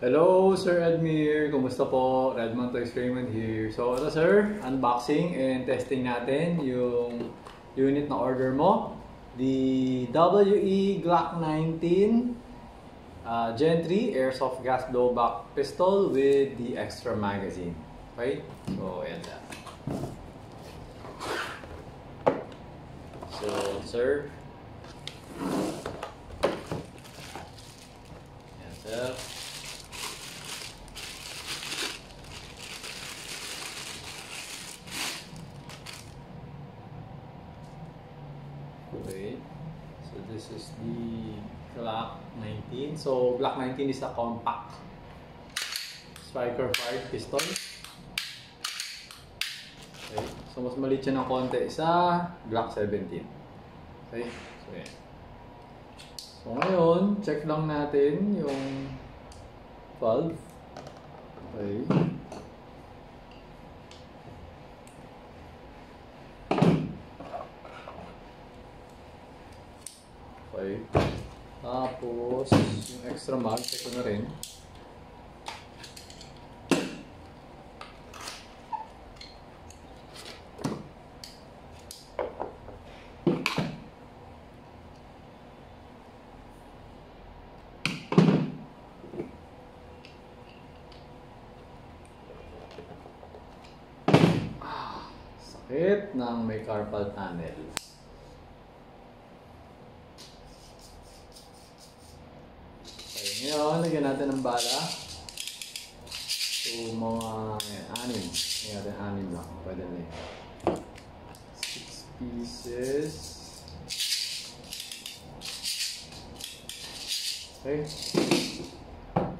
Hello, Sir Edmir. Kumusta po? Redmond Toys Raymond here. So, ito sir, unboxing and testing natin yung unit na order mo. The WE Glock 19 Gen 3 Airsoft Gas Blowback Pistol with the extra magazine. Okay? So, ayan siya. So, sir. Ayan sir. Okay, so this is the Glock 19. So Glock 19 is a compact striker fired pistol. Okay, so mas maliit siya ng konti sa Glock 17. Okay, so yan. So ngayon, check lang natin yung valve. Okay. Okay. Tapos, yung extra mag, check ko na rin. Sakit ng may carpal tunnel. Ngayon, lagyan natin ng bala. So, mga 6. Lagyan natin 6 lang. Pwede na yun. 6 pieces. Okay.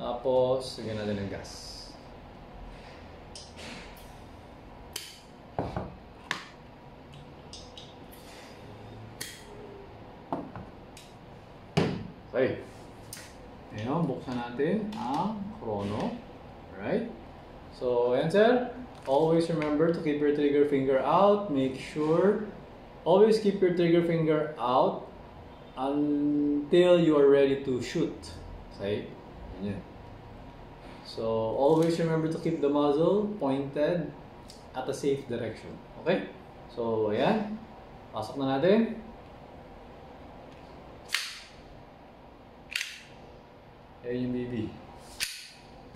Tapos, lagyan natin ng gas. Okay. Ayan, buksan natin ang chrono. Alright. So, ayan sir. Always remember to keep your trigger finger out. Make sure, always keep your trigger finger out until you are ready to shoot. Okay? Ayan. So, always remember to keep the muzzle pointed at a safe direction. Okay? So, ayan. Pasok na natin. Ayan yung baby.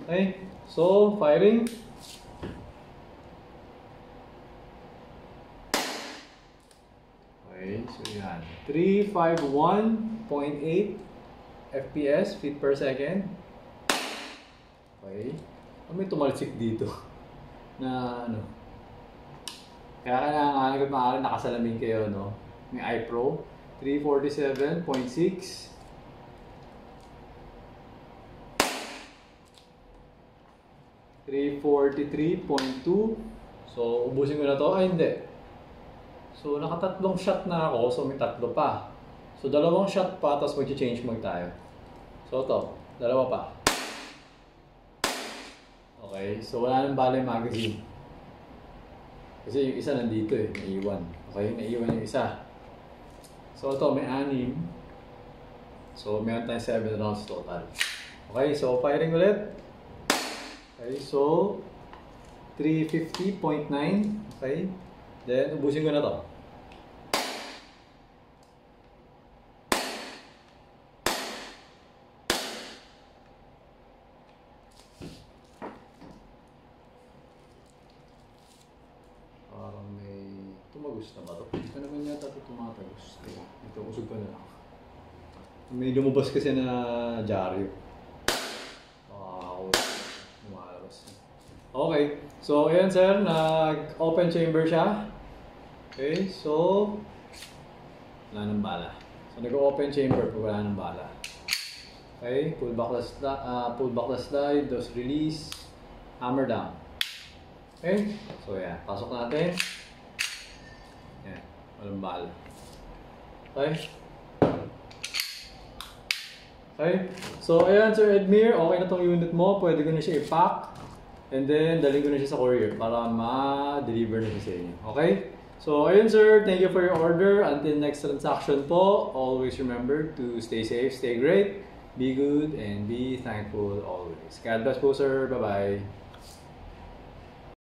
Okay, so firing. Okay, so yan. 351.8 FPS, feet per second. Okay. May tumalsik dito. Na ano. Kaya kailangan maaari nakasalamin kayo, no? May iPro. 347.6. 343.2. So, ubusin ko na to. Ay, hindi. So, nakatatlong shot na ako. So, may tatlo pa. So, dalawang shot pa, tapos mag-change mag tayo. So, to. Dalawa pa. Okay. So, wala nang bala yung magazine. Kasi yung isa nandito eh. Naiiwan. Okay. Naiiwan yung isa. So, to. May 6. So, meron tayong 7 rounds total. Okay. So, firing ulit. Okay, so 350.9. Okay, then ubusin ko na to. Parang may tumagos na ba to? Ito naman yata ito tumatagos. Ito, usog ko na lang. May lumabas kasi na dyaryo. Okay, so ayan sir, nag-open chamber siya. Okay, so wala nang bala. So nag-open chamber pag wala nang bala. Okay, pull back the slide, dose release, hammer down. Okay, so ayan, pasok natin. Ayan, walang bala. Okay. Okay, so ayan Sir Edmir, okay na tong unit mo, pwede ko na siya i-pack. And then, dalhin ko na siya sa courier para ma-deliver na siya sa inyo. Okay? So, ayun sir, thank you for your order. Until next transaction po, always remember to stay safe, stay great, Be good and be thankful always. God bless po, sir. Bye-bye.